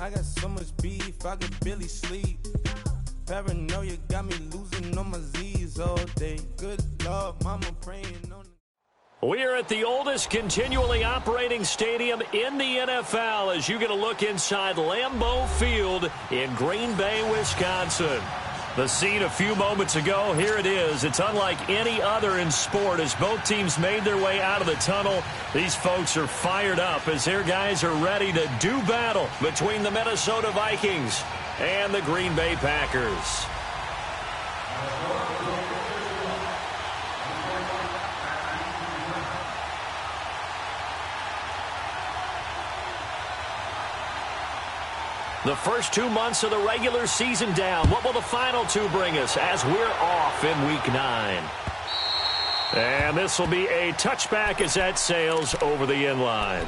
I got so much beef, I could barely sleep. Paranoia got me losing on my Z's all day. Good Lord, mama praying on. We are at the oldest continually operating stadium in the NFL as you get a look inside Lambeau Field in Green Bay, Wisconsin. The scene a few moments ago, here it is. It's unlike any other in sport as both teams made their way out of the tunnel. These folks are fired up as their guys are ready to do battle between the Minnesota Vikings and the Green Bay Packers. The first 2 months of the regular season down. What will the final two bring us as we're off in Week 9? And this will be a touchback as that sails over the end line.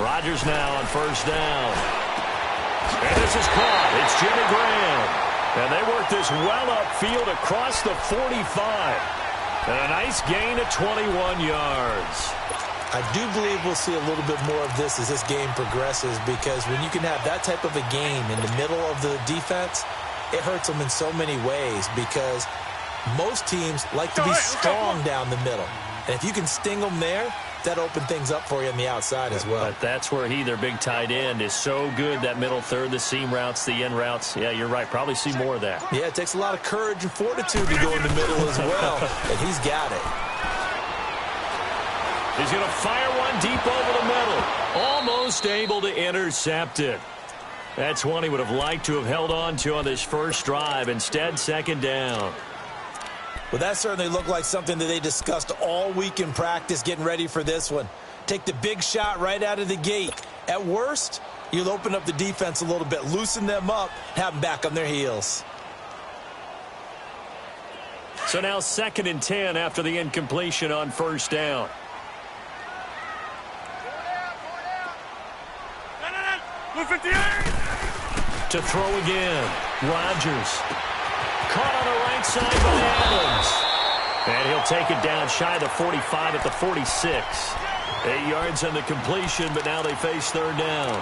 Rodgers now on first down. And this is caught. It's Jimmy Graham. And they work this well upfield across the 45. And a nice gain of 21 yards. I do believe we'll see a little bit more of this as this game progresses, because when you can have that type of a game in the middle of the defense, it hurts them in so many ways, because most teams like to be strong down the middle. And if you can sting them there, that opens things up for you on the outside as well. But that's where their big tight end, is so good, that middle third, the seam routes, the end routes. Yeah, you're right. Probably see more of that. Yeah, it takes a lot of courage and fortitude to go in the middle as well, and he's got it. He's going to fire one deep over the middle. Almost able to intercept it. That's one he would have liked to have held on to on this first drive. Instead, second down. Well, that certainly looked like something that they discussed all week in practice getting ready for this one. Take the big shot right out of the gate. At worst, you'll open up the defense a little bit, loosen them up, have them back on their heels. So now 2nd and 10 after the incompletion on first down. To throw again, Rodgers. Caught on the right side by Adams. And he'll take it down shy of the 45 at the 46. 8 yards on the completion, but now they face third down.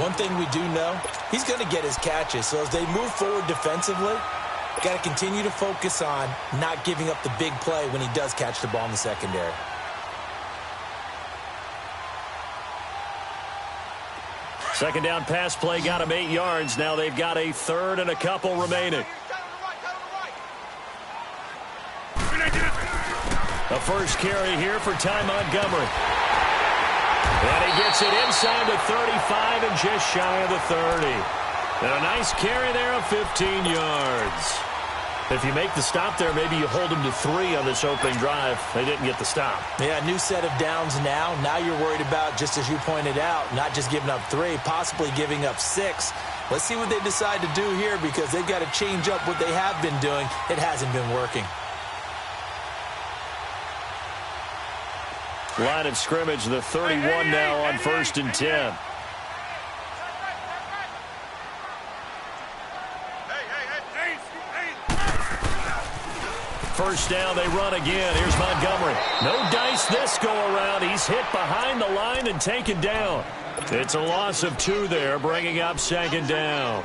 One thing we do know, he's going to get his catches. So as they move forward defensively, got to continue to focus on not giving up the big play when he does catch the ball in the secondary. Second down pass play got him 8 yards. Now they've got a third and a couple remaining. The first carry here for Ty Montgomery. And he gets it inside the 35 and just shy of the 30. And a nice carry there of 15 yards. If you make the stop there, maybe you hold them to 3 on this opening drive. They didn't get the stop. Yeah, new set of downs now. Now you're worried about, just as you pointed out, not just giving up 3, possibly giving up 6. Let's see what they decide to do here, because they've got to change up what they have been doing. It hasn't been working. Line of scrimmage, the 31 now on 1st and 10. First down, they run again. Here's Montgomery. No dice this go-around. He's hit behind the line and taken down. It's a loss of 2 there, bringing up second down.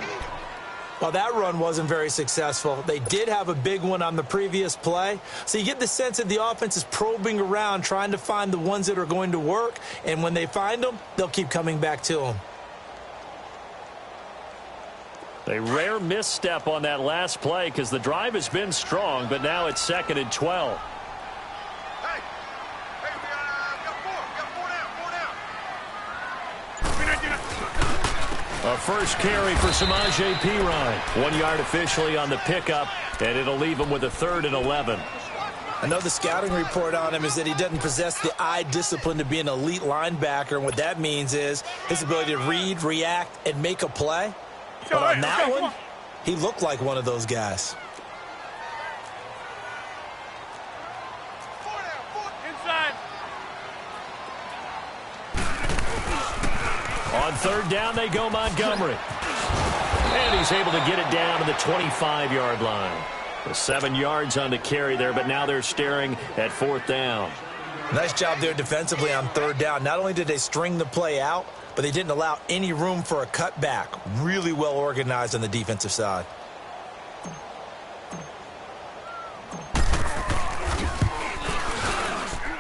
Well, that run wasn't very successful. They did have a big one on the previous play. So you get the sense that the offense is probing around, trying to find the ones that are going to work. And when they find them, they'll keep coming back to them. A rare misstep on that last play because the drive has been strong, but now it's 2nd and 12. A first carry for Samaje Perine. 1 yard officially on the pickup, and it'll leave him with a 3rd and 11. I know the scouting report on him is that he doesn't possess the eye discipline to be an elite linebacker, and what that means is his ability to read, react, and make a play. But on that one, he looked like one of those guys. On third down, they go Montgomery. And he's able to get it down to the 25-yard line. The 7 yards on the carry there, but now they're staring at fourth down. Nice job there defensively on third down. Not only did they string the play out, but they didn't allow any room for a cutback. Really well organized on the defensive side.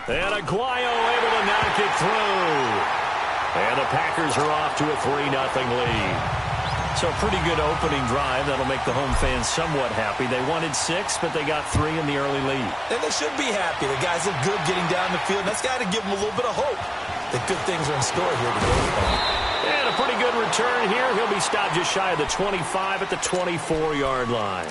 And Aguayo able to knock it through. And the Packers are off to a 3-0 lead. So a pretty good opening drive. That'll make the home fans somewhat happy. They wanted 6, but they got 3 in the early lead. And they should be happy. The guys look good getting down the field. That's got to give them a little bit of hope that good things are in store here today. And a pretty good return here. He'll be stopped just shy of the 25 at the 24-yard line.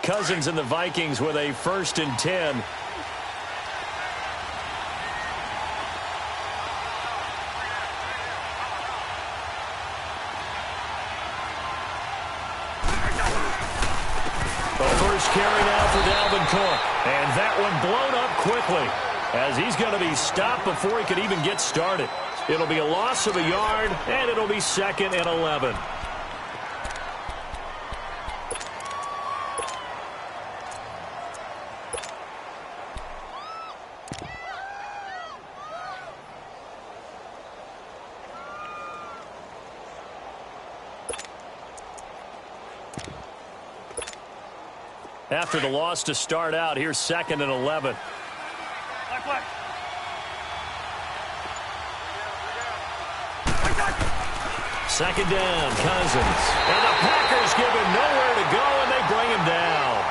Cousins and the Vikings with a 1st and 10. The first carry now for Dalvin Cook. And that one blown up quickly as he's going to be stopped before he could even get started. It'll be a loss of a yard, and it'll be 2nd and 11. After the loss to start out, here's 2nd and 11. Second down, Cousins. And the Packers give him nowhere to go, and they bring him down.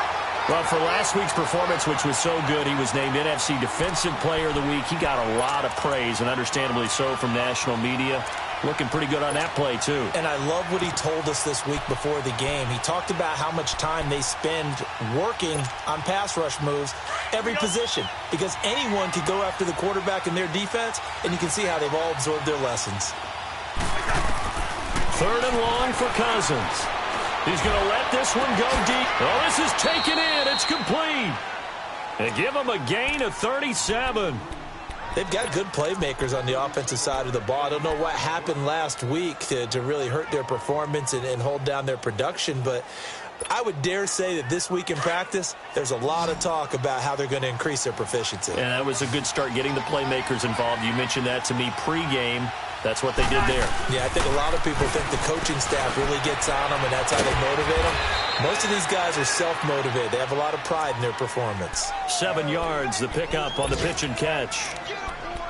Well, for last week's performance, which was so good, he was named NFC Defensive Player of the Week. He got a lot of praise, and understandably so, from national media. Looking pretty good on that play, too. And I love what he told us this week before the game. He talked about how much time they spend working on pass rush moves, every position, because anyone could go after the quarterback in their defense, and you can see how they've all absorbed their lessons. 3rd and long for Cousins. He's going to let this one go deep. Oh, this is taken in. It's complete. And give him a gain of 37. They've got good playmakers on the offensive side of the ball. I don't know what happened last week to really hurt their performance and hold down their production, but I would dare say that this week in practice, there's a lot of talk about how they're going to increase their proficiency. And that was a good start getting the playmakers involved. You mentioned that to me pregame. That's what they did there. Yeah, I think a lot of people think the coaching staff really gets on them, and that's how they motivate them. Most of these guys are self-motivated. They have a lot of pride in their performance. 7 yards, the pickup on the pitch and catch.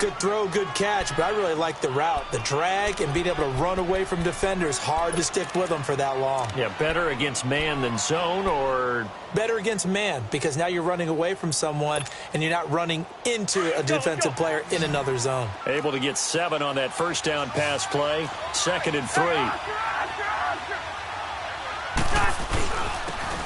Good throw, good catch, but I really like the route. The drag and being able to run away from defenders, hard to stick with them for that long. Yeah, better against man than zone, or? Better against man, because now you're running away from someone and you're not running into a defensive player in another zone. Able to get 7 on that first down pass play. 2nd and 3.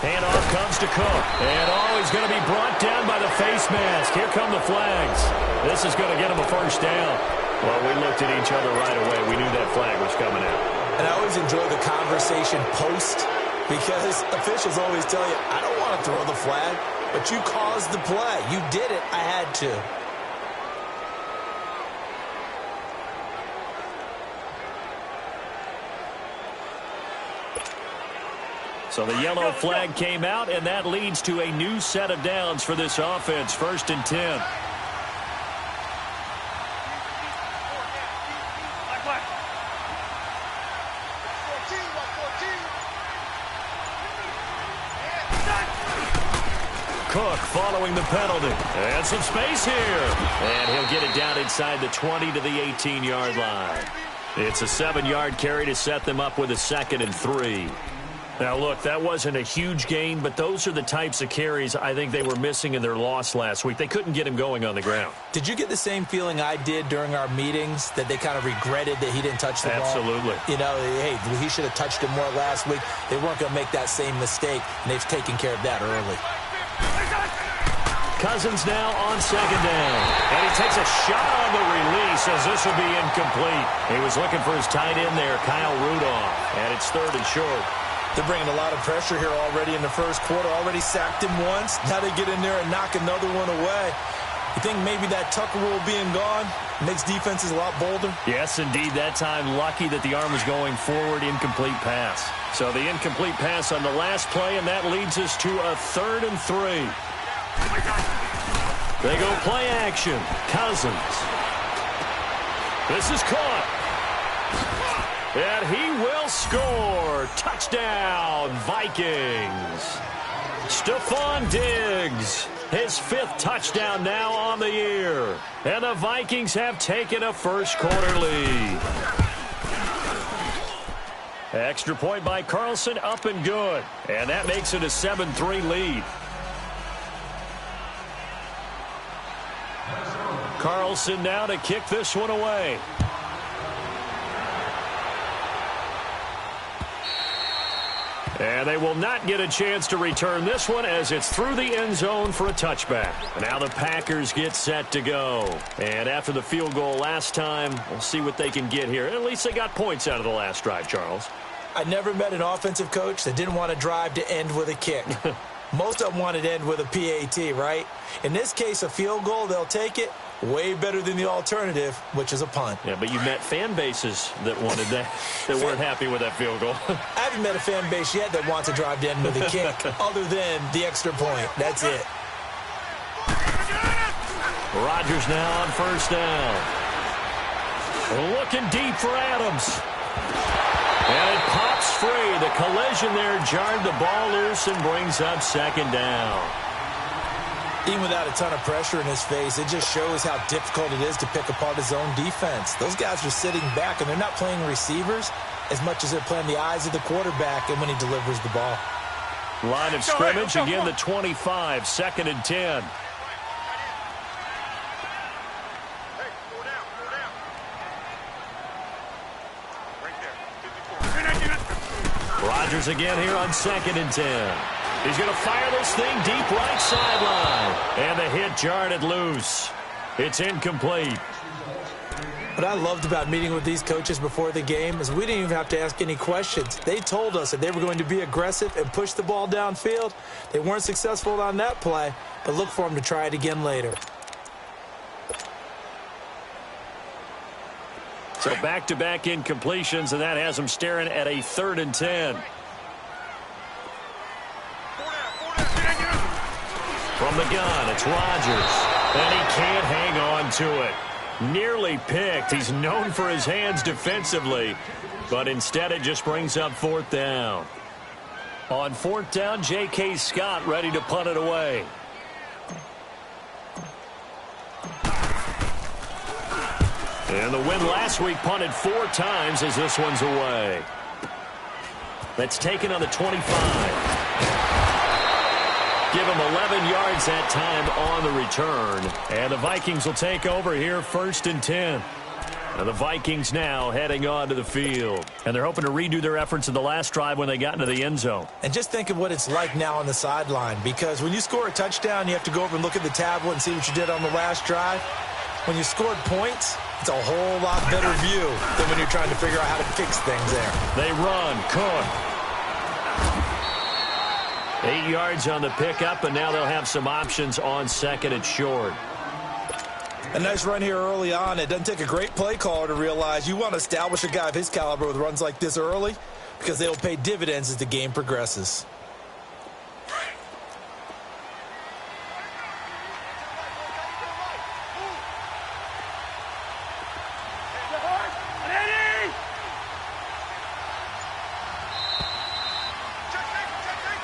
Handoff comes to Cook. And he's going to be brought down by the face mask. Here come the flags. This is going to get him a first down. Well, we looked at each other right away. We knew that flag was coming out. And I always enjoy the conversation post, because officials always tell you, I don't want to throw the flag, but you caused the play. You did it. I had to. So the yellow flag came out, and that leads to a new set of downs for this offense. 1st and 10. Cook following the penalty. And some space here. And he'll get it down inside the 20 to the 18-yard line. It's a 7-yard carry to set them up with a 2nd and 3. Now, look, that wasn't a huge gain, but those are the types of carries I think they were missing in their loss last week. They couldn't get him going on the ground. Did you get the same feeling I did during our meetings, that they kind of regretted that he didn't touch the ball? Absolutely. You know, hey, he should have touched it more last week. They weren't going to make that same mistake, and they've taken care of that early. Cousins now on second down. And he takes a shot on the release as this will be incomplete. He was looking for his tight end there, Kyle Rudolph. And it's 3rd and short. They're bringing a lot of pressure here already in the first quarter. Already sacked him once. Now they get in there and knock another one away. You think maybe that Tucker rule being gone makes defenses a lot bolder? Yes, indeed. That time, lucky that the arm was going forward, incomplete pass. So the incomplete pass on the last play, and that leads us to a 3rd and 3. They go play action. Cousins. This is caught. And he will score. Touchdown, Vikings. Stephon Diggs, his 5th touchdown now on the year. And the Vikings have taken a first quarter lead. Extra point by Carlson, up and good. And that makes it a 7-3 lead. Carlson now to kick this one away. And they will not get a chance to return this one as it's through the end zone for a touchback. Now the Packers get set to go. And after the field goal last time, we'll see what they can get here. At least they got points out of the last drive, Charles. I never met an offensive coach that didn't want to drive to end with a kick. Most of them wanted to end with a PAT, right? In this case, a field goal, they'll take it. Way better than the alternative, which is a punt. Yeah, but you met fan bases that wanted that, that weren't happy with that field goal. I haven't met a fan base yet that wants to drive to end with a kick, other than the extra point. That's it. Rodgers now on first down. Looking deep for Adams. And it pops free. The collision there jarred the ball loose and brings up second down. Even without a ton of pressure in his face, it just shows how difficult it is to pick apart his own defense. Those guys are sitting back, and they're not playing receivers as much as they're playing the eyes of the quarterback and when he delivers the ball. Line of scrimmage, again the 25, 2nd and 10. Rodgers again here on 2nd and 10. He's going to fire this thing deep right sideline. And the hit jarred it loose. It's incomplete. What I loved about meeting with these coaches before the game is we didn't even have to ask any questions. They told us that they were going to be aggressive and push the ball downfield. They weren't successful on that play, but look for them to try it again later. So back-to-back incompletions, and that has them staring at a 3rd and 10. From the gun, it's Rodgers. And he can't hang on to it. Nearly picked. He's known for his hands defensively. But instead it just brings up 4th down. On 4th down, J.K. Scott ready to punt it away. And the win last week punted 4 times as this one's away. That's taken on the 25. Give him 11 yards that time on the return. And the Vikings will take over here 1st and 10. And the Vikings now heading onto the field. And they're hoping to redo their efforts in the last drive when they got into the end zone. And just think of what it's like now on the sideline. Because when you score a touchdown, you have to go over and look at the tablet and see what you did on the last drive. When you scored points, it's a whole lot better view than when you're trying to figure out how to fix things there. They run. Cook. 8 yards on the pickup, and now they'll have some options on 2nd and short. A nice run here early on. It doesn't take a great play caller to realize you want to establish a guy of his caliber with runs like this early because they'll pay dividends as the game progresses.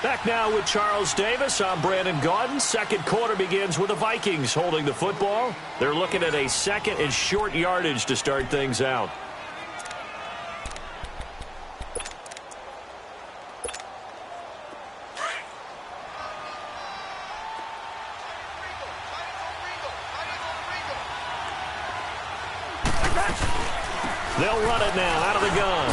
Back now with Charles Davis. I'm Brandon Gaudin. Second quarter begins with the Vikings holding the football. They're looking at a 2nd and short yardage to start things out. They'll run it now out of the gun.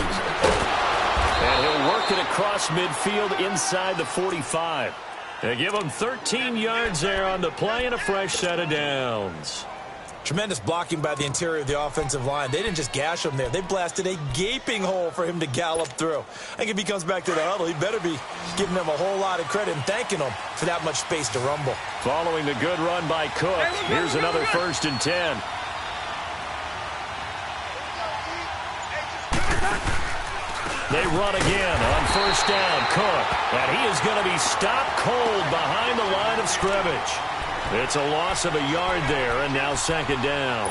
And he'll work it across midfield inside the 45. They give him 13 yards there on the play and a fresh set of downs. Tremendous blocking by the interior of the offensive line. They didn't just gash him there. They blasted a gaping hole for him to gallop through. I think if he comes back to the huddle, he better be giving them a whole lot of credit and thanking them for that much space to rumble. Following the good run by Cook, here's another 1st and 10. They run again on 1st down. Cook, and he is going to be stopped cold behind the line of scrimmage. It's a loss of a yard there, and now 2nd down.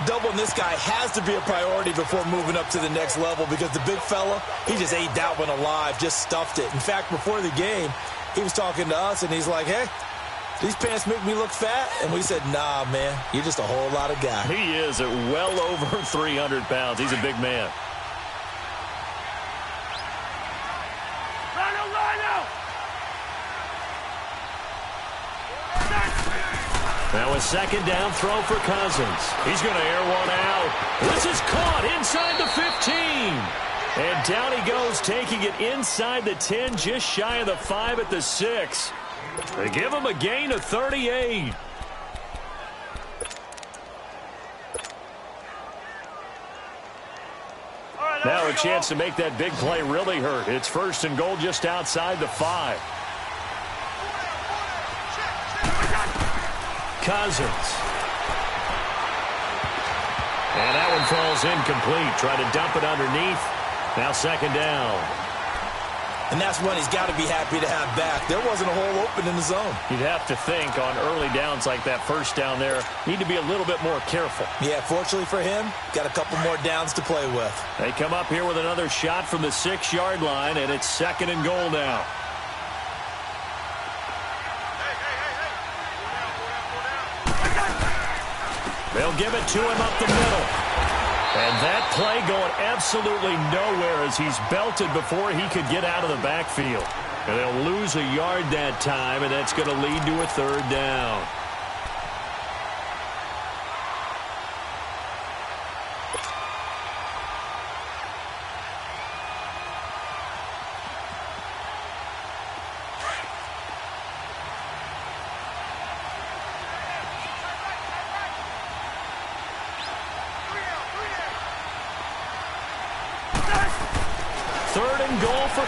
Doubling this guy has to be a priority before moving up to the next level because the big fella, he just ate that one alive, just stuffed it. In fact, before the game, he was talking to us, and he's like, hey, these pants make me look fat? And we said, nah, man, you're just a whole lot of guy. He is at well over 300 pounds. He's a big man. Now a 2nd down throw for Cousins. He's going to air one out. This is caught inside the 15. And down he goes, taking it inside the 10, just shy of the 5 at the 6. They give him a gain of 38. Now a chance to make that big play really hurt. It's 1st and goal just outside the 5. Cousins. And that one falls incomplete. Try to dump it underneath. Now 2nd down. And that's one he's got to be happy to have back. There wasn't a hole open in the zone. You'd have to think on early downs like that 1st down there, need to be a little bit more careful. Yeah, fortunately for him, got a couple more downs to play with. They come up here with another shot from the 6-yard line, and it's 2nd and goal now. They'll give it to him up the middle. And that play going absolutely nowhere as he's belted before he could get out of the backfield. And they'll lose a yard that time, and that's going to lead to a 3rd down.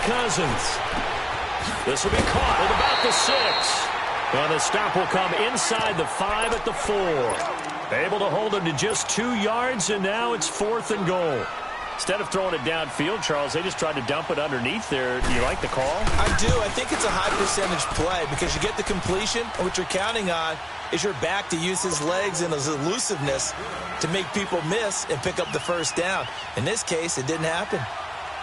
Cousins. This will be caught at about the 6. And the stop will come inside the 5 at the 4. Able to hold him to just 2 yards, and now it's 4th and goal. Instead of throwing it downfield, Charles, they just tried to dump it underneath there. Do you like the call? I do. I think it's a high percentage play because you get the completion, and what you're counting on is your back to use his legs and his elusiveness to make people miss and pick up the 1st down. In this case, it didn't happen.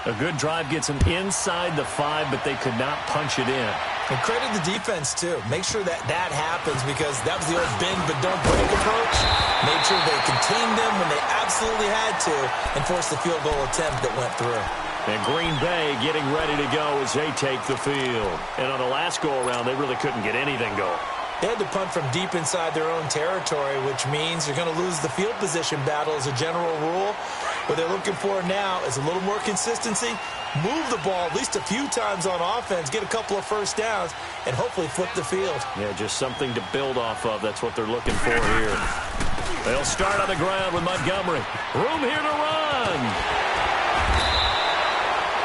A good drive gets them inside the 5, but they could not punch it in. And credit the defense, too. Make sure that that happens because that was the old bend but don't break approach. Made sure they contained them when they absolutely had to and forced the field goal attempt that went through. And Green Bay getting ready to go as they take the field. And on the last go-around, they really couldn't get anything going. They had to punt from deep inside their own territory, which means they're going to lose the field position battle as a general rule. What they're looking for now is a little more consistency, move the ball at least a few times on offense, get a couple of 1st downs, and hopefully flip the field. Yeah, just something to build off of. That's what they're looking for here. They'll start on the ground with Montgomery. Room here to run.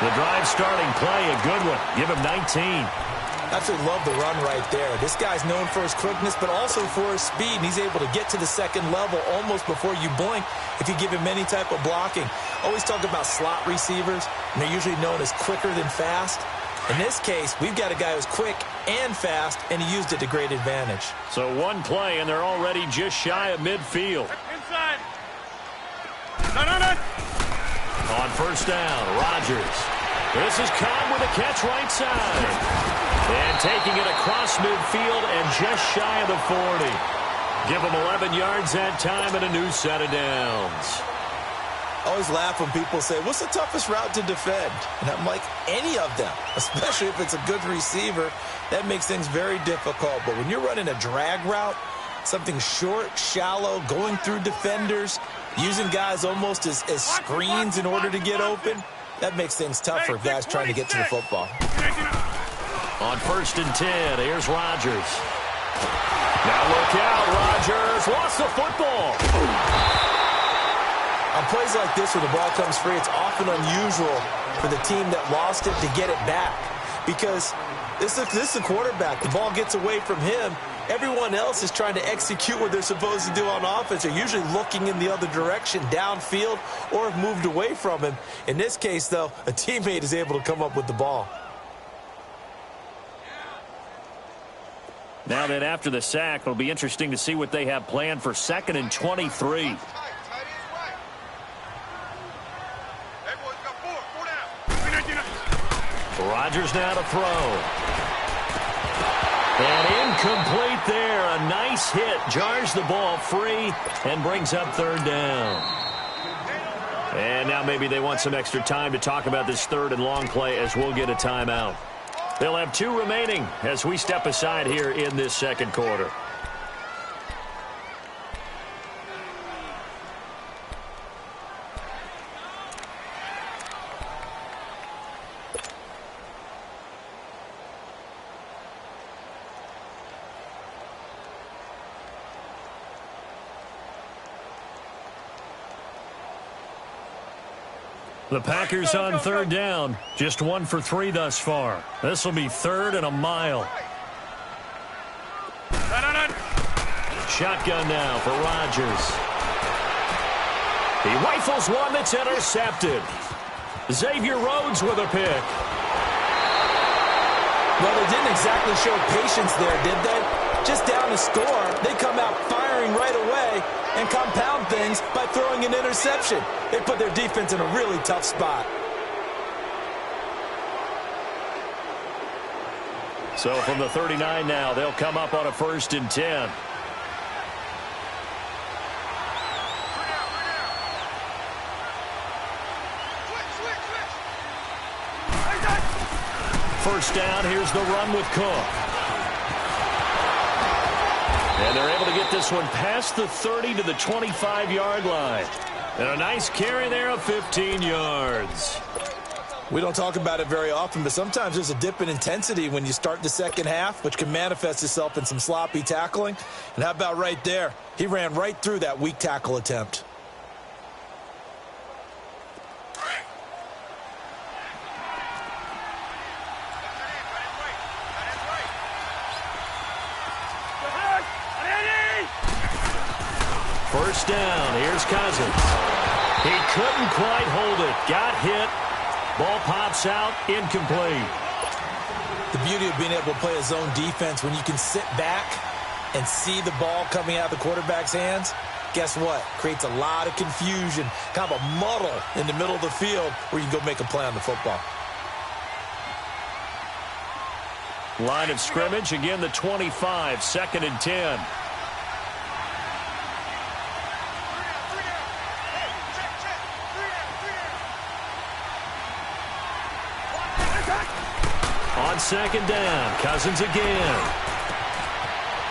The drive starting play, a good one. Give him 19. Absolutely love the run right there. This guy's known for his quickness, but also for his speed. And he's able to get to the 2nd level almost before you blink if you give him any type of blocking. Always talk about slot receivers, and they're usually known as quicker than fast. In this case, we've got a guy who's quick and fast, and he used it to great advantage. So one play, and they're already just shy of midfield. Inside. No. On 1st down, Rodgers. This is Cobb with a catch right side. And taking it across midfield and just shy of the 40. Give them 11 yards that time and a new set of downs. I always laugh when people say, what's the toughest route to defend? And I'm like, any of them, especially if it's a good receiver. That makes things very difficult. But when you're running a drag route, something short, shallow, going through defenders, Using guys almost as screens in order to get open, that makes things tough for guys trying to get to the football. On 1st and 10, here's Rodgers. Now look out, Rodgers lost the football. On plays like this where the ball comes free, it's often unusual for the team that lost it to get it back. Because this is a quarterback. The ball gets away from him. Everyone else is trying to execute what they're supposed to do on offense. They're usually looking in the other direction, downfield, or have moved away from him. In this case, though, a teammate is able to come up with the ball. Now then, after the sack, it'll be interesting to see what they have planned for 2nd and 23. Rodgers now to throw. And incomplete there. A nice hit. Jars the ball free and brings up 3rd down. And now maybe they want some extra time to talk about this 3rd and long play as we'll get a timeout. They'll have 2 remaining as we step aside here in this 2nd quarter. The Packers on 3rd down. Just 1 for 3 thus far. This will be 3rd and a mile. Shotgun now for Rodgers. He rifles one that's intercepted. Xavier Rhodes with a pick. Well, they didn't exactly show patience there, did they? Just down to score, they come out firing right away and compound things by throwing an interception. They put their defense in a really tough spot. So from the 39 now, they'll come up on a 1st and 10. First down, here's the run with Cook. And they're able to get this one past the 30 to the 25-yard line. And a nice carry there of 15 yards. We don't talk about it very often, but sometimes there's a dip in intensity when you start the 2nd half, which can manifest itself in some sloppy tackling. And how about right there? He ran right through that weak tackle attempt. First down, here's Cousins. He couldn't quite hold it. Got hit. Ball pops out, incomplete. The beauty of being able to play a zone defense when you can sit back and see the ball coming out of the quarterback's hands, guess what? Creates a lot of confusion, kind of a muddle in the middle of the field where you can go make a play on the football. Line of scrimmage, again the 25, 2nd and 10. On 2nd down, Cousins again.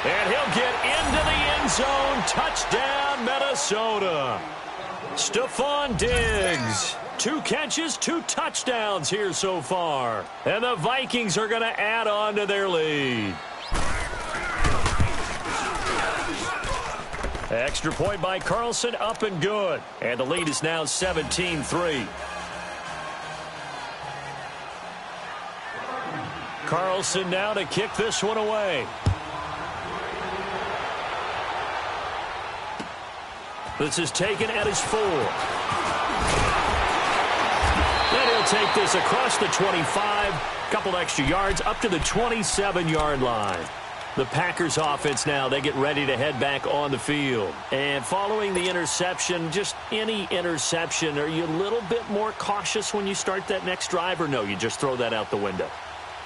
And he'll get into the end zone. Touchdown, Minnesota. Stephon Diggs. 2 catches, 2 touchdowns here so far. And the Vikings are going to add on to their lead. Extra point by Carlson, up and good. And the lead is now 17-3. Carlson now to kick this one away. This is taken at his 4. Then he'll take this across the 25. Couple extra yards up to the 27-yard line. The Packers offense now, they get ready to head back on the field. And following the interception, just any interception, are you a little bit more cautious when you start that next drive, or no, you just throw that out the window?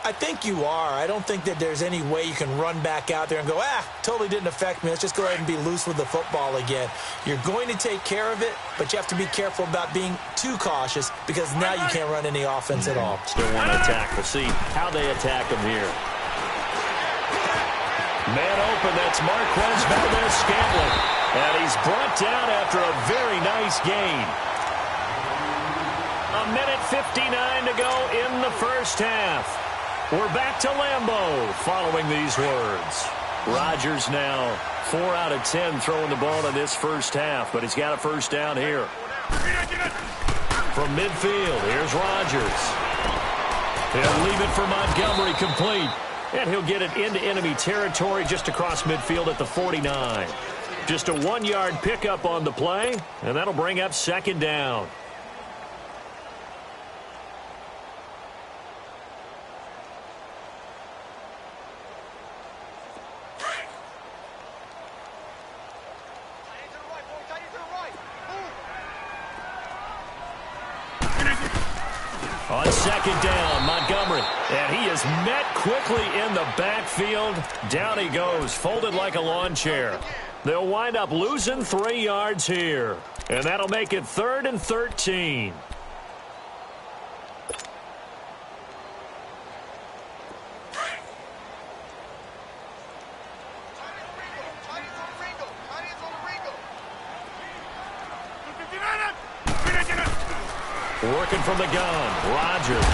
I think you are. I don't think that there's any way you can run back out there and go, totally didn't affect me. Let's just go ahead and be loose with the football again. You're going to take care of it, but you have to be careful about being too cautious because now you can't run any offense at all. Still want to attack. We'll see how they attack them here. Man open, that's Marquez Valdez-Scantling. And he's brought down after a very nice gain. 1:59 to go in the first half. We're back to Lambeau following these words. Rodgers now 4 out of 10 throwing the ball in this first half, but he's got a first down here. From midfield, here's Rodgers. He'll leave it for Montgomery complete. And he'll get it into enemy territory just across midfield at the 49. Just a 1-yard pickup on the play, and that'll bring up second down. On second down, Montgomery. And he is met quickly in the backfield. Down he goes, folded like a lawn chair. They'll wind up losing 3 yards here. And that'll make it 3rd and 13. Working from the gun, Rodgers.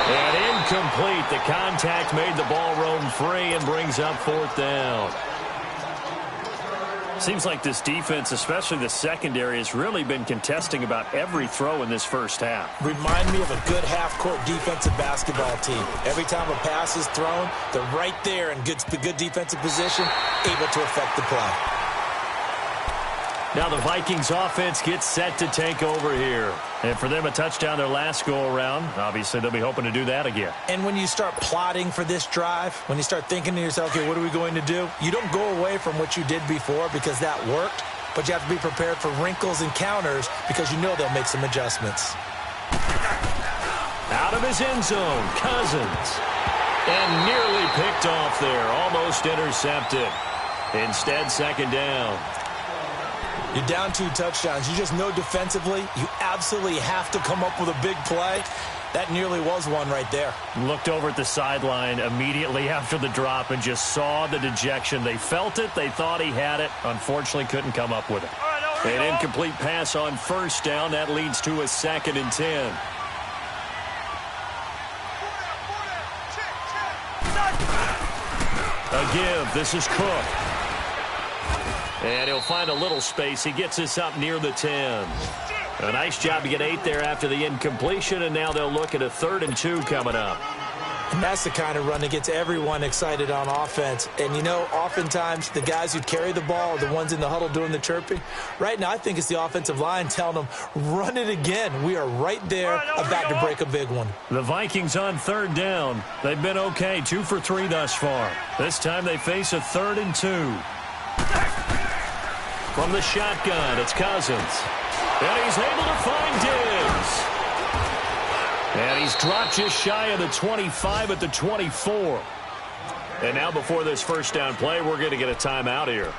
And incomplete. The contact made the ball roam free and brings up 4th down. Seems like this defense, especially the secondary, has really been contesting about every throw in this first half. Remind me of a good half-court defensive basketball team. Every time a pass is thrown, they're right there in good defensive position, able to affect the play. Now the Vikings offense gets set to take over here. And for them, a touchdown their last go-around. Obviously, they'll be hoping to do that again. And when you start plotting for this drive, when you start thinking to yourself, okay, what are we going to do? You don't go away from what you did before because that worked, but you have to be prepared for wrinkles and counters because you know they'll make some adjustments. Out of his end zone, Cousins. And nearly picked off there, almost intercepted. Instead, second down. You're down 2 touchdowns. You just know defensively you absolutely have to come up with a big play. That nearly was one right there. Looked over at the sideline immediately after the drop and just saw the dejection. They felt it. They thought he had it. Unfortunately, couldn't come up with it. An incomplete pass on first down. That leads to a 2nd and 10. A give. This is Cook. And he'll find a little space. He gets us up near the 10. A nice job to get 8 there after the incompletion, and now they'll look at a 3rd and 2 coming up. And that's the kind of run that gets everyone excited on offense. And, you know, oftentimes the guys who carry the ball are the ones in the huddle doing the chirping. Right now, I think it's the offensive line telling them, run it again. We are right there about to break a big one. The Vikings on 3rd down. They've been okay, 2 for 3 thus far. This time they face a 3rd and 2. From the shotgun, it's Cousins. And he's able to find Diggs. And he's dropped just shy of the 25 at the 24. And now before this first down play, we're going to get a timeout here,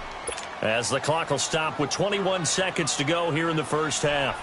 as the clock will stop with 21 seconds to go here in the first half.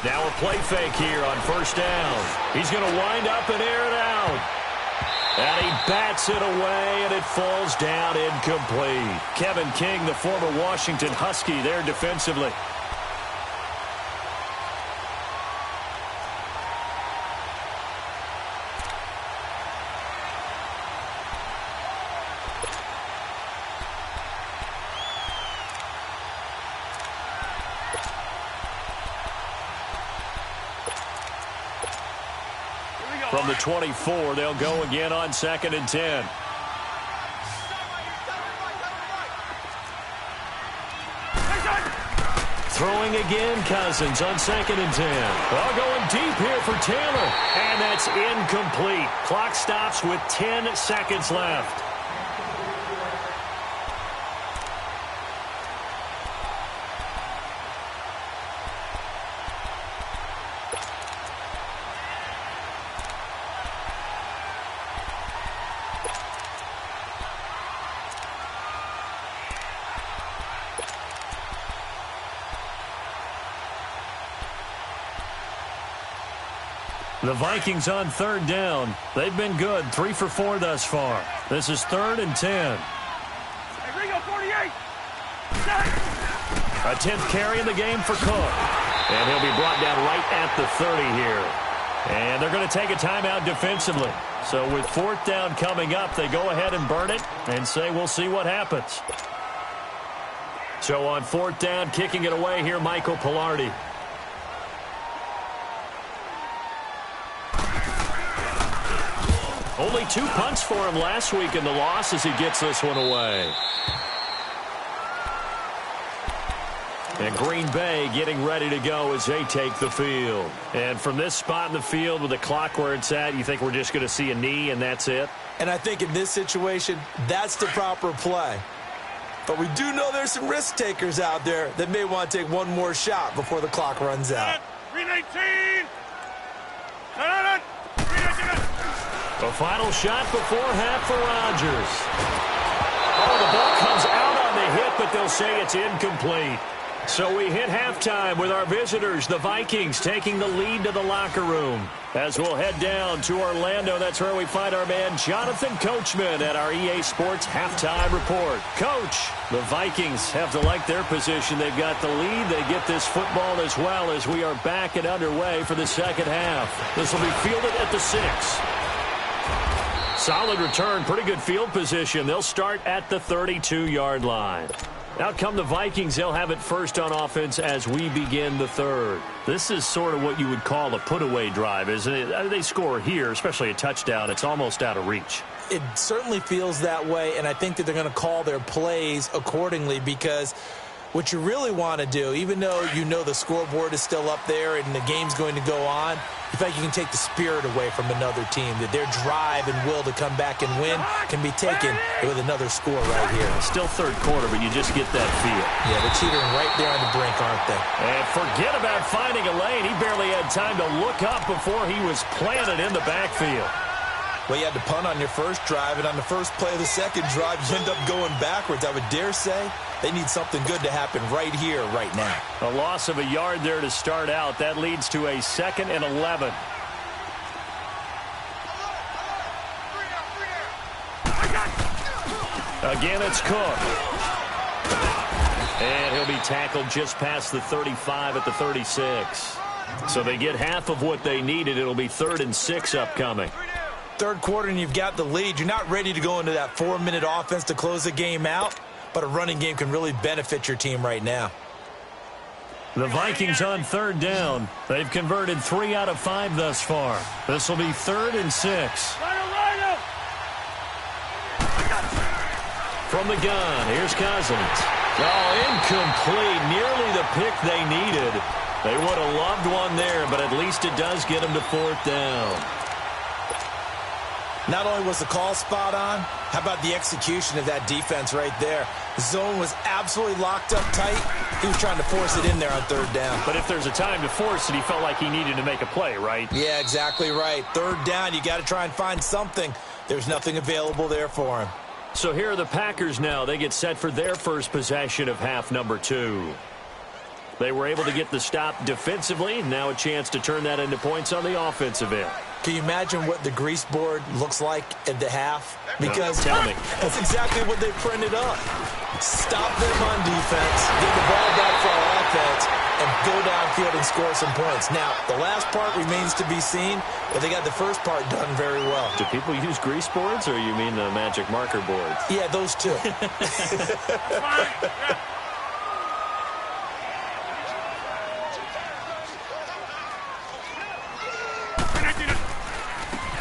Now a play fake here on first down. He's going to wind up and air it out. And he bats it away, and it falls down incomplete. Kevin King, the former Washington Husky, there defensively. From the 24, they'll go again on 2nd and 10. Throwing again, Cousins on 2nd and 10. Well, going deep here for Taylor. And that's incomplete. Clock stops with 10 seconds left. The Vikings on 3rd down. They've been good, 3 for 4 thus far. This is 3rd and 10. Hey, Ringo, 48. A 10th carry in the game for Cook. And he'll be brought down right at the 30 here. And they're going to take a timeout defensively. So with 4th down coming up, they go ahead and burn it and say we'll see what happens. So on 4th down, kicking it away here, Michael Pilardi. Only 2 punts for him last week in the loss as he gets this one away. And Green Bay getting ready to go as they take the field. And from this spot in the field with the clock where it's at, you think we're just going to see a knee and that's it? And I think in this situation, that's the proper play. But we do know there's some risk takers out there that may want to take one more shot before the clock runs out. 319. A final shot before half for Rodgers. Oh, the ball comes out on the hit, but they'll say it's incomplete. So we hit halftime with our visitors, the Vikings, taking the lead to the locker room. As we'll head down to Orlando, that's where we find our man Jonathan Coachman at our EA Sports Halftime Report. Coach, the Vikings have to like their position. They've got the lead. They get this football as well as we are back and underway for the second half. This will be fielded at the 6. Solid return, pretty good field position. They'll start at the 32-yard line. Out come the Vikings. They'll have it first on offense as we begin the 3rd. This is sort of what you would call a put-away drive, isn't it? They score here, especially a touchdown. It's almost out of reach. It certainly feels that way, and I think that they're going to call their plays accordingly because what you really want to do, even though you know the scoreboard is still up there and the game's going to go on, you feel like you can take the spirit away from another team, that their drive and will to come back and win can be taken with another score right here. Still 3rd quarter, but you just get that feel. Yeah, they're teetering right there on the brink, aren't they? And forget about finding a lane. He barely had time to look up before he was planted in the backfield. Well, you had to punt on your first drive, and on the first play of the second drive, you end up going backwards. I would dare say they need something good to happen right here, right now. A loss of a yard there to start out. That leads to a 2nd and 11. Again, it's Cook. And he'll be tackled just past the 35 at the 36. So they get half of what they needed. It'll be 3rd and 6 upcoming. 3rd quarter and you've got the lead. You're not ready to go into that 4-minute offense to close the game out, but a running game can really benefit your team right now. The Vikings on 3rd down. They've converted 3 out of 5 thus far. This will be 3rd and 6. From the gun, here's Cousins. Oh, incomplete. Nearly the pick they needed. They would have loved one there, but at least it does get them to 4th down. Not only was the call spot on, how about the execution of that defense right there? The zone was absolutely locked up tight. He was trying to force it in there on 3rd down. But if there's a time to force it, he felt like he needed to make a play, right? Yeah, exactly right. 3rd down, you got to try and find something. There's nothing available there for him. So here are the Packers now. They get set for their first possession of half number 2. They were able to get the stop defensively. Now a chance to turn that into points on the offensive end. Can you imagine what the grease board looks like at the half? Because tell me. That's exactly what they printed up. Stop them on defense, get the ball back for our offense, and go downfield and score some points. Now, the last part remains to be seen, but they got the first part done very well. Do people use grease boards, or you mean the magic marker boards? Yeah, those two.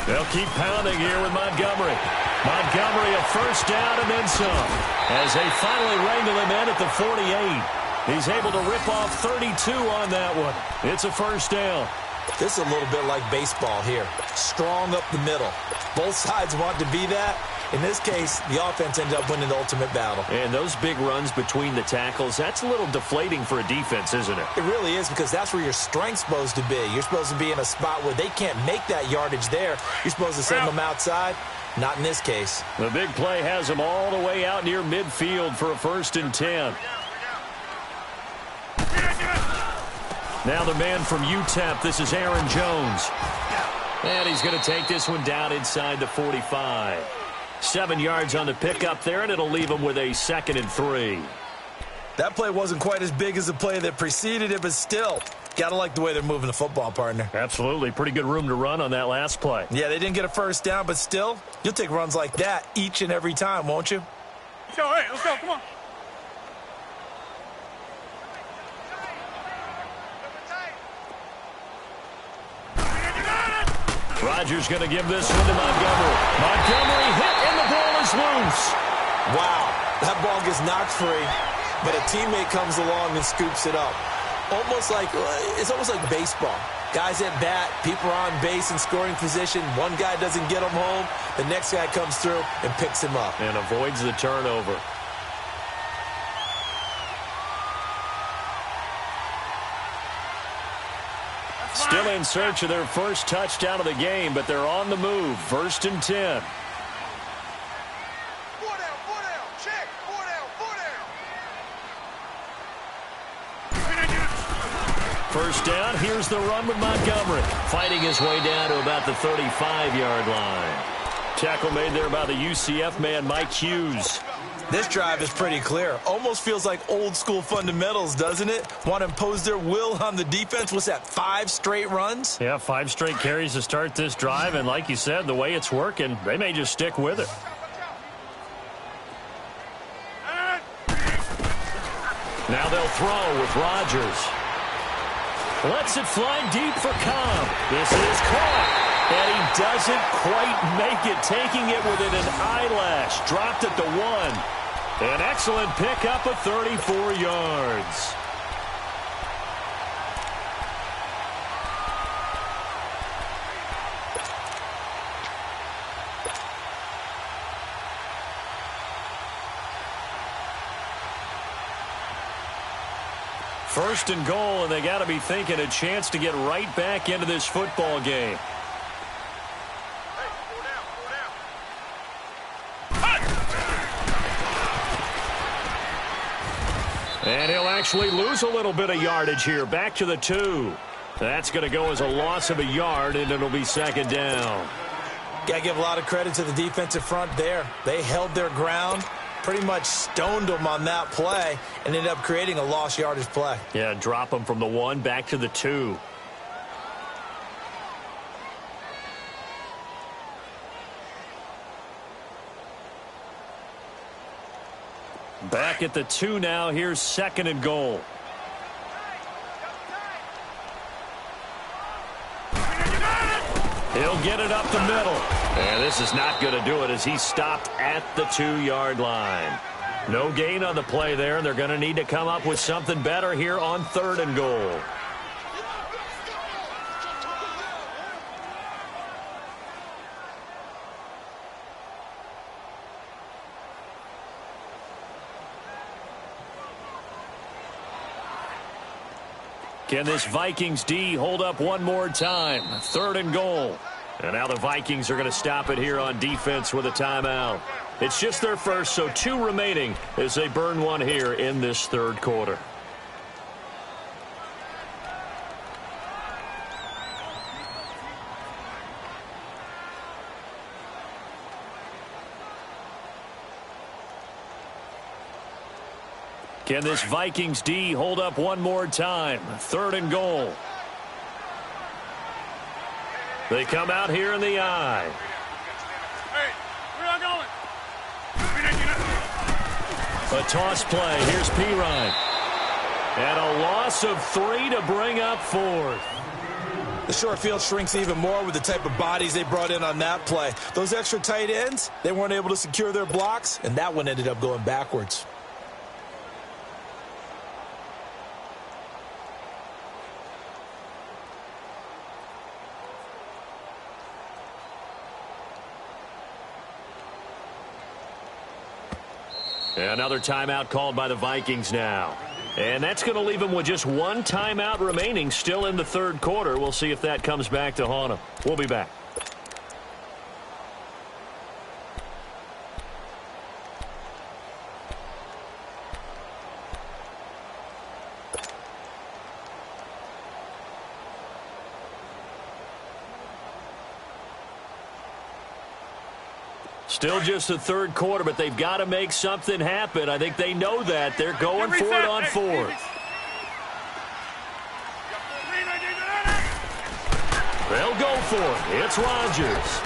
They'll keep pounding here with Montgomery. Montgomery a first down and then some as they finally wrangle him in at the 48. He's able to rip off 32 on that one. It's a first down. This is a little bit like baseball here. Strong up the middle. Both sides want to be that. In this case, the offense ended up winning the ultimate battle. And those big runs between the tackles, that's a little deflating for a defense, isn't it? It really is, because that's where your strength's supposed to be. You're supposed to be in a spot where they can't make that yardage there. You're supposed to send them outside. Not in this case. The big play has them all the way out near midfield for a 1st and 10. Now the man from UTEP, this is Aaron Jones. And he's going to take this one down inside the 45. 7 yards on the pickup there, and it'll leave him with a 2nd and 3. That play wasn't quite as big as the play that preceded it, but still, gotta like the way they're moving the football, partner. Absolutely. Pretty good room to run on that last play. Yeah, they didn't get a first down, but still, you'll take runs like that each and every time, won't you? So, hey, let's go. Come on. Rodgers going to give this one to Montgomery. Montgomery hit, and the ball is loose. Wow, that ball gets knocked free, but a teammate comes along and scoops it up. It's almost like baseball. Guys at bat, people are on base in scoring position. One guy doesn't get him home. The next guy comes through and picks him up. And avoids the turnover. Still in search of their first touchdown of the game, but they're on the move. 1st and 10. First down, here's the run with Montgomery. Fighting his way down to about the 35-yard line. Tackle made there by the UCF man, Mike Hughes. This drive is pretty clear. Almost feels like old-school fundamentals, doesn't it? Want to impose their will on the defense. What's that, 5 straight runs? Yeah, 5 straight carries to start this drive, and like you said, the way it's working, they may just stick with it. Now they'll throw with Rodgers. Lets it fly deep for Cobb. This is caught. And he doesn't quite make it, taking it within an eyelash. Dropped it to 1. An excellent pickup of 34 yards. First and goal, and they got to be thinking a chance to get right back into this football game. And he'll actually lose a little bit of yardage here. Back to the 2. That's going to go as a loss of a yard, and it'll be 2nd down. Got to give a lot of credit to the defensive front there. They held their ground, pretty much stoned them on that play, and ended up creating a lost yardage play. Yeah, drop them from the 1 back to the 2. Back at the 2 now. Here's 2nd and goal. He'll get it up the middle. And this is not going to do it as he's stopped at the 2-yard line. No gain on the play there, and they're going to need to come up with something better here on 3rd and goal. Can this Vikings D hold up one more time? 3rd and goal. And now the Vikings are going to stop it here on defense with a timeout. It's just their first, so 2 remaining as they burn one here in this 3rd quarter. Can this Vikings D hold up one more time? 3rd and goal. They come out here in the eye. Hey, where y'all going? A toss play. Here's Pirine. And a loss of 3 to bring up 4th. The short field shrinks even more with the type of bodies they brought in on that play. Those extra tight ends, they weren't able to secure their blocks, and that one ended up going backwards. Another timeout called by the Vikings now. And that's going to leave them with just one timeout remaining still in the third quarter. We'll see if that comes back to haunt them. We'll be back. Still just the third quarter, but they've got to make something happen. I think they know that. They're going for it on fourth. They'll go for it. It's Rodgers.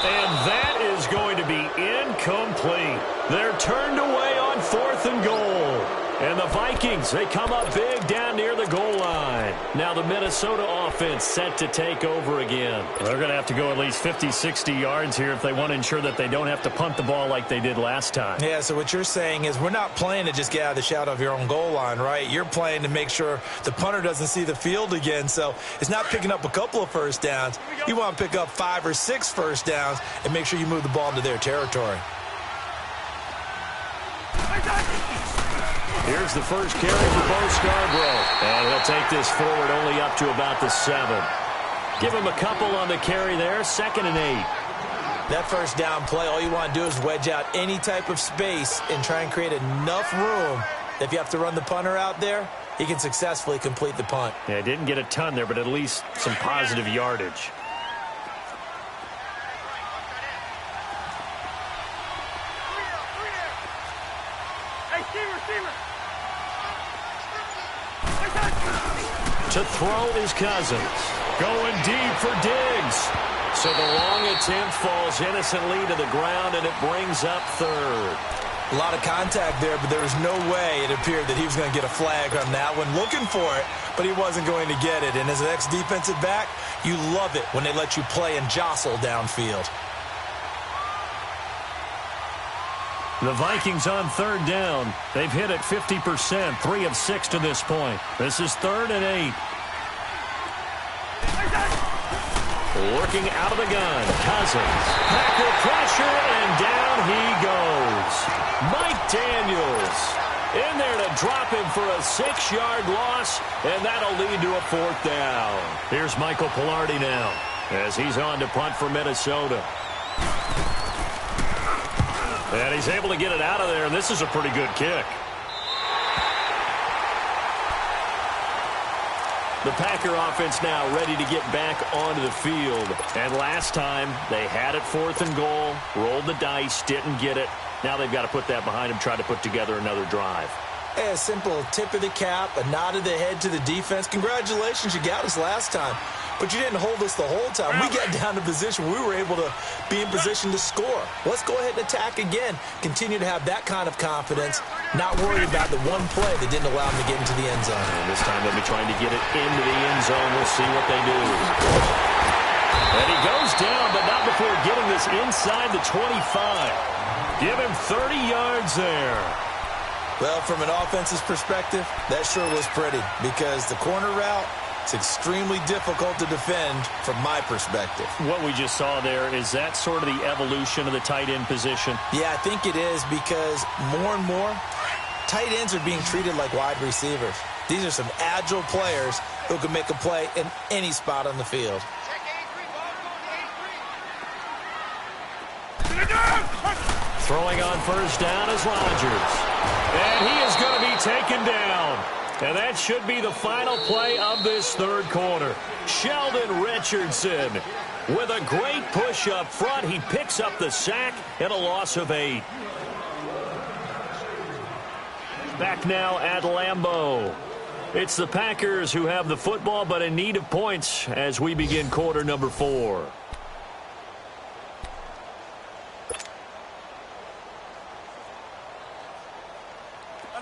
And that is going to be incomplete. They're turned away on 4th and goal. And the Vikings, they come up big down near the goal line. Now the Minnesota offense set to take over again. They're going to have to go at least 50, 60 yards here if they want to ensure that they don't have to punt the ball like they did last time. Yeah, so what you're saying is we're not playing to just get out of the shadow of your own goal line, right? You're playing to make sure the punter doesn't see the field again. So it's not picking up a couple of first downs. You want to pick up 5 or 6 first downs and make sure you move the ball into their territory. Here's the first carry for Bo Scarborough. And he'll take this forward only up to about the 7. Give him a couple on the carry there. 2nd and 8. That first down play, all you want to do is wedge out any type of space and try and create enough room that if you have to run the punter out there, he can successfully complete the punt. Yeah, didn't get a ton there, but at least some positive yardage. To throw is Cousins. Going deep for Diggs. So the long attempt falls innocently to the ground, and it brings up 3rd. A lot of contact there, but there was no way it appeared that he was going to get a flag on that one. Looking for it, but he wasn't going to get it. And as an ex-defensive back, you love it when they let you play and jostle downfield. The Vikings on 3rd down. They've hit it 50%, 3 of 6 to this point. This is 3rd and 8. Working out of the gun, Cousins. Packer pressure, and down he goes. Mike Daniels in there to drop him for a 6-yard loss, and that'll lead to a 4th down. Here's Michael Pilardi now as he's on to punt for Minnesota. And he's able to get it out of there, and this is a pretty good kick. The Packer offense now ready to get back onto the field. And last time, they had it 4th and goal, rolled the dice, didn't get it. Now they've got to put that behind them, try to put together another drive. Hey, a simple tip of the cap, a nod of the head to the defense. Congratulations, you got us last time. But you didn't hold us the whole time. We got down to position where we were able to be in position to score. Let's go ahead and attack again. Continue to have that kind of confidence, not worry about the one play that didn't allow them to get into the end zone. And this time they'll be trying to get it into the end zone. We'll see what they do. And he goes down, but not before getting this inside the 25. Give him 30 yards there. Well, from an offense's perspective, that sure was pretty because the corner route, it's extremely difficult to defend from my perspective. What we just saw there, is that sort of the evolution of the tight end position? Yeah, I think it is because more and more, tight ends are being treated like wide receivers. These are some agile players who can make a play in any spot on the field. Throwing on first down is Rodgers. And he is going to be taken down. And that should be the final play of this third quarter. Sheldon Richardson with a great push up front. He picks up the sack and a loss of 8. Back now at Lambeau. It's the Packers who have the football but in need of points as we begin quarter number 4.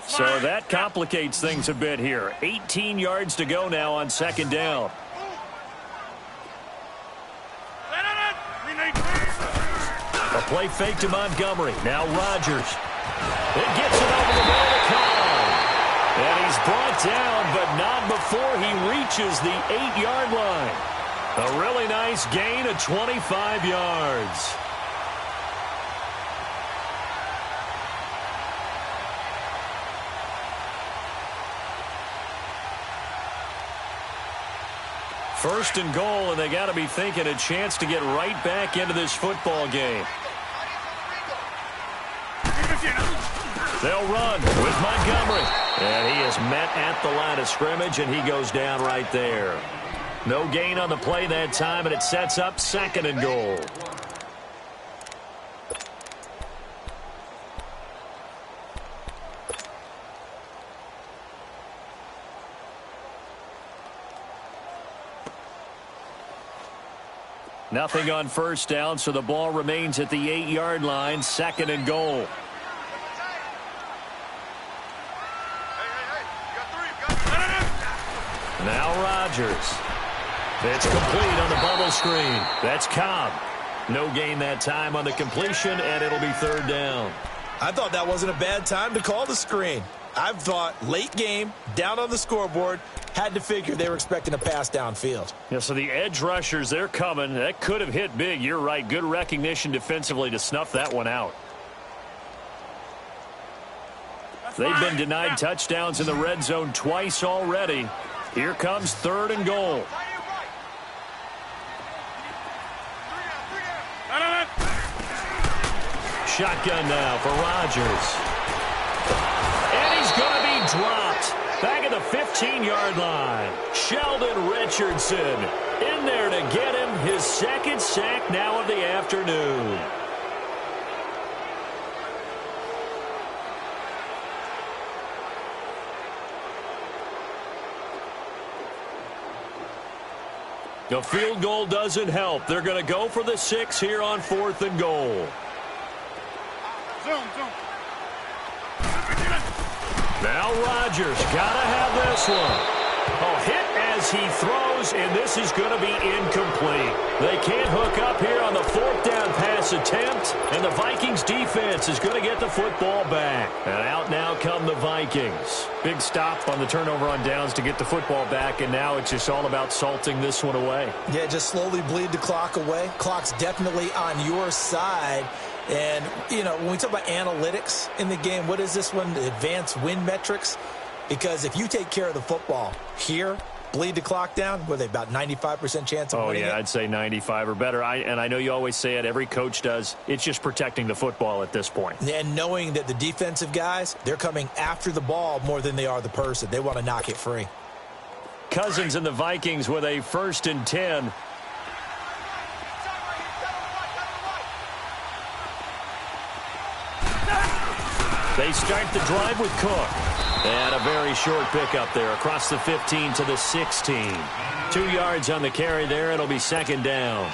So that complicates things a bit here. 18 yards to go now on second down. A play fake to Montgomery. Now Rodgers. It gets it over the middle to Cobb. And he's brought down, but not before he reaches the 8-yard line. A really nice gain of 25 yards. First and goal, and they got to be thinking a chance to get right back into this football game. They'll run with Montgomery. And he is met at the line of scrimmage, and he goes down right there. No gain on the play that time, and it sets up second and goal. Nothing on first down, so the ball remains at the 8-yard line, second and goal. Now Rodgers. It's complete on the bubble screen. That's Cobb. No gain that time on the completion, and it'll be third down. I thought that wasn't a bad time to call the screen. I thought late game, down on the scoreboard, had to figure they were expecting a pass downfield. Yeah, so the edge rushers, they're coming. That could have hit big. You're right. Good recognition defensively to snuff that one out. They've been denied touchdowns in the red zone twice already. Here comes third and goal. Shotgun now for Rodgers. And he's going to be dropped. Back at the 15-yard line. Sheldon Richardson in there to get him his second sack now of the afternoon. The field goal doesn't help. They're going to go for the 6 here on fourth and goal. Zoom. Now Rodgers got to have this one. Oh, hit as he throws, and this is going to be incomplete. They can't hook up here on the fourth down pass attempt, and the Vikings defense is going to get the football back. And out now come the Vikings. Big stop on the turnover on downs to get the football back, and now it's just all about salting this one away. Yeah, just slowly bleed the clock away. Clock's definitely on your side. And, you know, when we talk about analytics in the game, what is this one? The advanced win metrics? Because if you take care of the football here, bleed the clock down, what are they, about 95% chance of winning it? I'd say 95 or better. And I know you always say it, every coach does. It's just protecting the football at this point. And knowing that the defensive guys, they're coming after the ball more than they are the person. They want to knock it free. Cousins and the Vikings with a 1st and 10. They start the drive with Cook. And a very short pickup there across the 15 to the 16. 2 yards on the carry there. It'll be second down.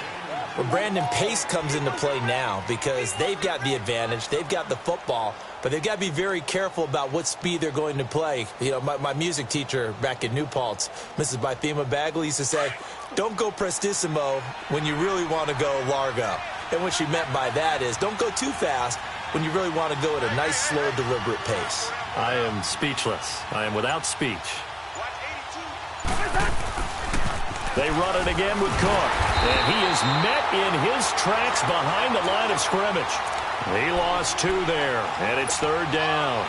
Well, Brandon, pace comes into play now because they've got the advantage. They've got the football, but they've got to be very careful about what speed they're going to play. You know, my music teacher back in New Paltz, Mrs. Bythema Bagley, used to say, don't go prestissimo when you really want to go largo. And what she meant by that is don't go too fast when you really want to go at a nice, slow, deliberate pace. I am speechless. I am without speech. They run it again with Cook. And he is met in his tracks behind the line of scrimmage. He lost 2 there, and it's third down.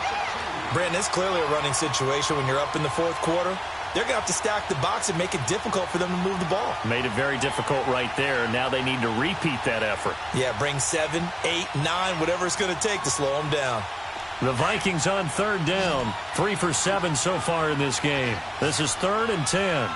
Brandon, it's clearly a running situation when you're up in the fourth quarter. They're going to have to stack the box and make it difficult for them to move the ball. Made it very difficult right there. Now they need to repeat that effort. Yeah, bring 7, 8, 9, whatever it's going to take to slow them down. The Vikings on third down. 3 for 7 so far in this game. This is 3rd and 10.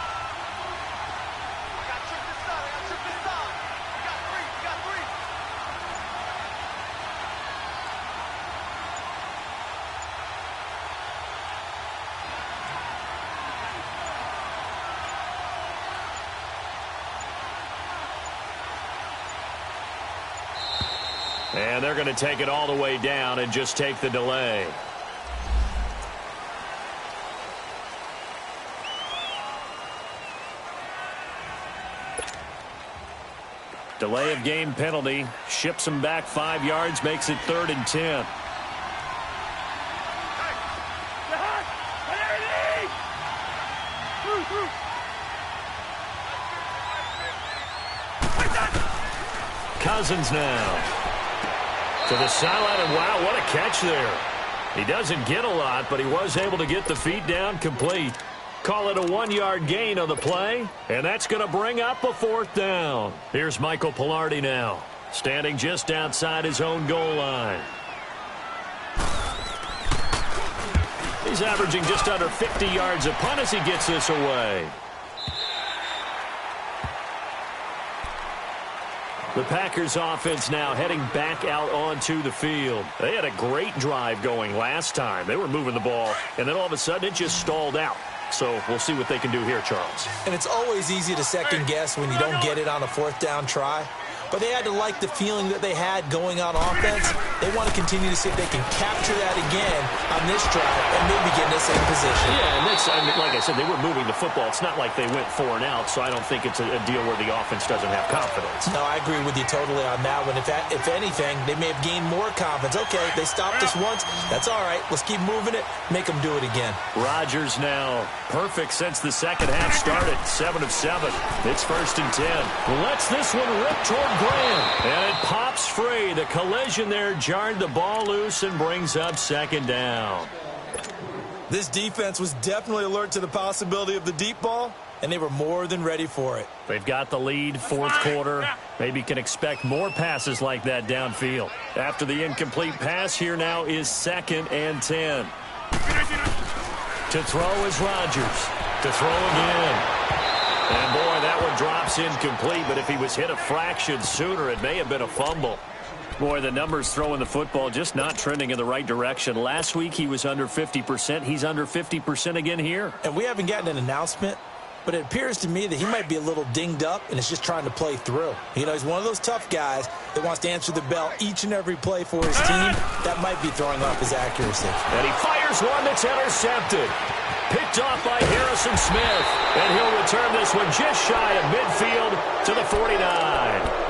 And they're going to take it all the way down and just take the delay. Delay of game penalty. Ships them back 5 yards, makes it 3rd and 10. Cousins now. To the sideline, and wow, what a catch there. He doesn't get a lot, but he was able to get the feet down complete. call it a 1-yard gain on the play, and that's going to bring up a 4th down. Here's Michael Pilardi now, standing just outside his own goal line. He's averaging just under 50 yards a punt as he gets this away. The Packers offense now heading back out onto the field. They had a great drive going last time. They were moving the ball, and then all of a sudden it just stalled out. So we'll see what they can do here, Charles. And it's always easy to second guess when you don't get it on a 4th down try. But they had to like the feeling that they had going on offense. They want to continue to see if they can capture that again on this drive and maybe get in the same position. Yeah, and I mean, like I said, they were moving the football. It's not like they went 4 and out, so I don't think it's a deal where the offense doesn't have confidence. No, I agree with you totally on that one. If anything, they may have gained more confidence. Okay, they stopped us once. That's all right. Let's keep moving it. Make them do it again. Rodgers now perfect since the second half started. 7 of 7. It's 1st and 10. Lets this one rip toward Graham. And it pops free. The collision there jarred the ball loose and brings up 2nd down. This defense was definitely alert to the possibility of the deep ball, and they were more than ready for it. They've got the lead, 4th quarter. Maybe can expect more passes like that downfield. After the incomplete pass, here now is 2nd and 10. To throw is Rodgers. To throw again. And, boy, that one drops incomplete, but if he was hit a fraction sooner, it may have been a fumble. Boy, the numbers throwing the football just not trending in the right direction. Last week he was under 50%. He's under 50% again here. And we haven't gotten an announcement, but it appears to me that he might be a little dinged up and is just trying to play through. You know, he's one of those tough guys that wants to answer the bell each and every play for his team. That might be throwing off his accuracy. And he fires one that's intercepted. Picked off by Harrison Smith. And he'll return this one just shy of midfield to the 49.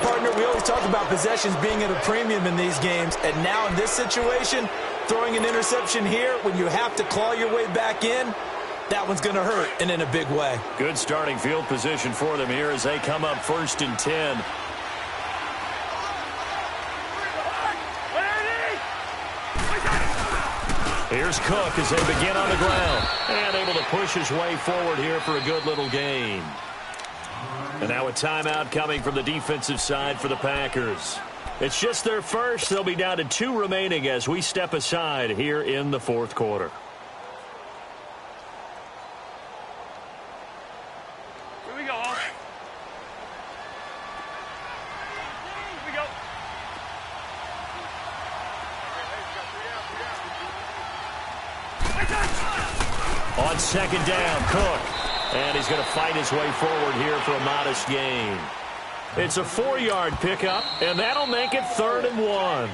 Partner, we always talk about possessions being at a premium in these games. And now in this situation, throwing an interception here when you have to claw your way back in, that one's going to hurt, and in a big way. Good starting field position for them here as they come up 1st and 10. Here's Cook as they begin on the ground. And able to push his way forward here for a good little gain. And now a timeout coming from the defensive side for the Packers. It's just their first. They'll be down to 2 remaining as we step aside here in the 4th quarter. Here we go. Here we go. On 2nd down, Cook. And he's going to fight his way forward here for a modest gain. It's a 4-yard pickup, and that'll make it 3rd and 1.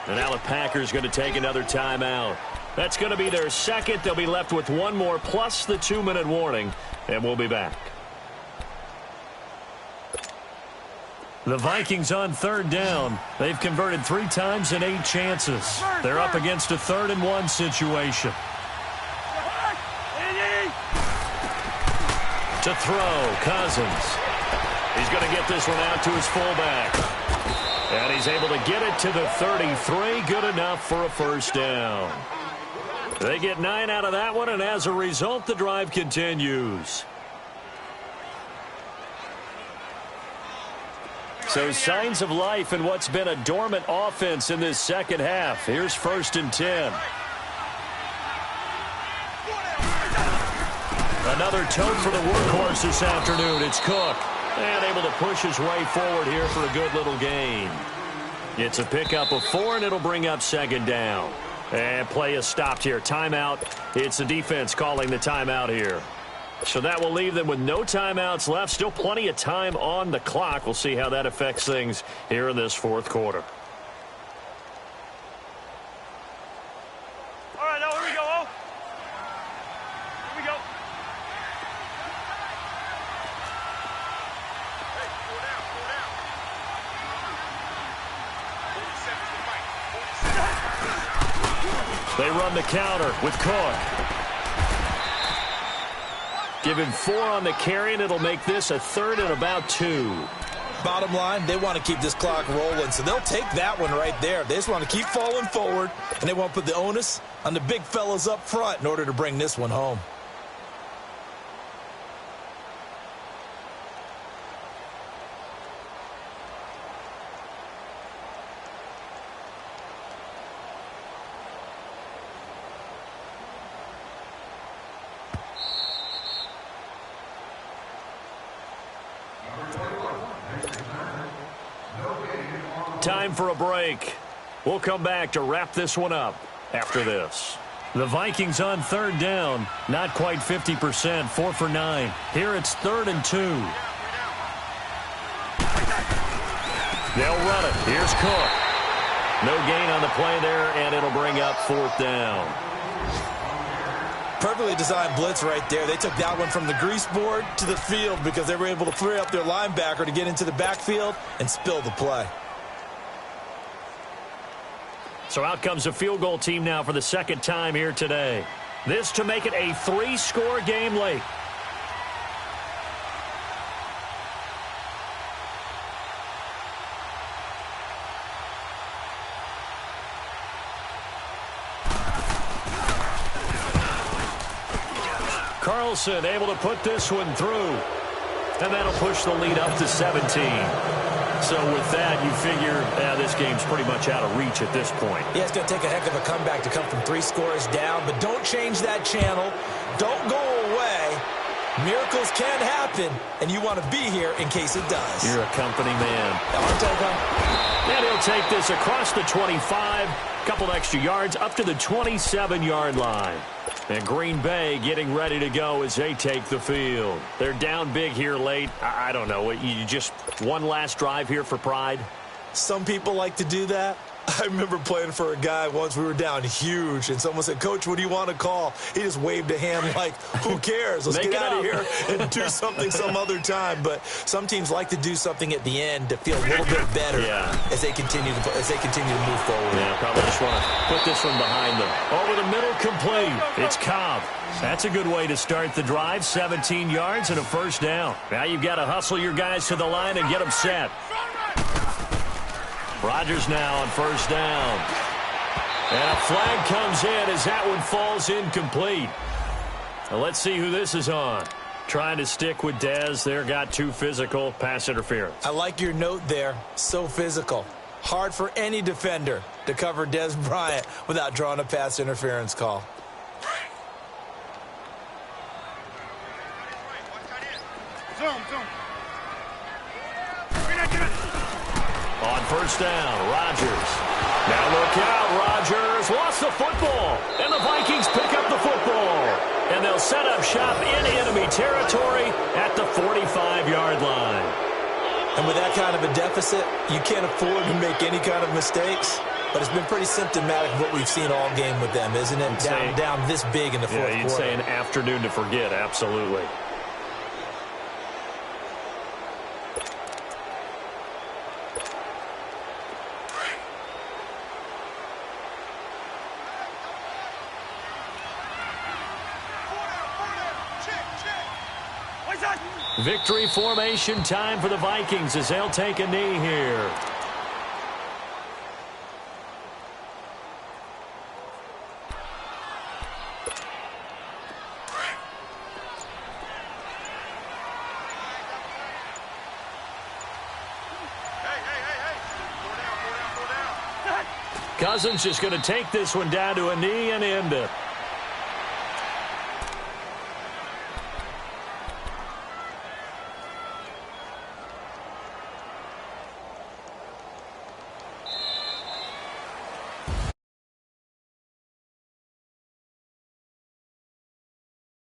And now the Packers going to take another timeout. That's going to be their second. They'll be left with 1 more plus the 2-minute warning, and we'll be back. The Vikings on 3rd down. They've converted 3 times in 8 chances. They're up against a 3rd and 1 situation. To throw, Cousins. He's going to get this one out to his fullback. And he's able to get it to the 33. Good enough for a 1st down. They get 9 out of that one, and as a result, the drive continues. So signs of life in what's been a dormant offense in this second half. Here's 1st and 10. Another tote for the workhorse this afternoon. It's Cook. And able to push his way forward here for a good little gain. It's a pickup of 4, and it'll bring up 2nd down. And play is stopped here. Timeout. It's the defense calling the timeout here. So that will leave them with no timeouts left. Still plenty of time on the clock. We'll see how that affects things here in this 4th quarter. All right, now here we go. Here we go. Hey, slow down, slow down. 47 to the mic. 47. They run the counter with Cook. Give him 4 on the carry, and it'll make this a 3rd and about 2. Bottom line, they want to keep this clock rolling, so they'll take that one right there. They just want to keep falling forward, and they want to put the onus on the big fellas up front in order to bring this one home. Time for a break. We'll come back to wrap this one up after this. The Vikings on third down. Not quite 50%, 4 for 9. Here it's 3rd and 2. They'll run it. Here's Cook. No gain on the play there, and it'll bring up 4th down. Perfectly designed blitz right there. They took that one from the grease board to the field because they were able to free up their linebacker to get into the backfield and spill the play. So out comes a field goal team now for the second time here today. This to make it a 3-score game late. Carlson able to put this one through. And that'll push the lead up to 17. So with that, you figure this game's pretty much out of reach at this point. Yeah, it's going to take a heck of a comeback to come from 3 scores down. But don't change that channel. Don't go away. Miracles can happen, and you want to be here in case it does. You're a company man. And he'll take this across the 25. Couple extra yards up to the 27-yard line. And Green Bay getting ready to go as they take the field. They're down big here late. I don't know. You just one last drive here for pride? Some people like to do that. I remember playing for a guy once. We were down huge, and someone said, "Coach, what do you want to call?" He just waved a hand like, who cares? Let's get out of here and do something some other time. But some teams like to do something at the end to feel a little bit better as they continue to move forward. Yeah, probably just want to put this one behind them. Over the middle, complete. It's Cobb. That's a good way to start the drive. 17 yards and a 1st down. Now you've got to hustle your guys to the line and get them set. Rodgers now on 1st down. And a flag comes in as that one falls incomplete. Now let's see who this is on. Trying to stick with Dez there. Got too physical. Pass interference. I like your note there. So physical. Hard for any defender to cover Dez Bryant without drawing a pass interference call. Zoom. On 1st down, Rodgers. Now look out, Rodgers lost the football. And the Vikings pick up the football. And they'll set up shop in enemy territory at the 45-yard line. And with that kind of a deficit, you can't afford to make any kind of mistakes. But it's been pretty symptomatic of what we've seen all game with them, isn't it? Down this big in the fourth quarter. You'd say an afternoon to forget, absolutely. Victory formation time for the Vikings as they'll take a knee here. Cousins just going to take this one down to a knee and end it.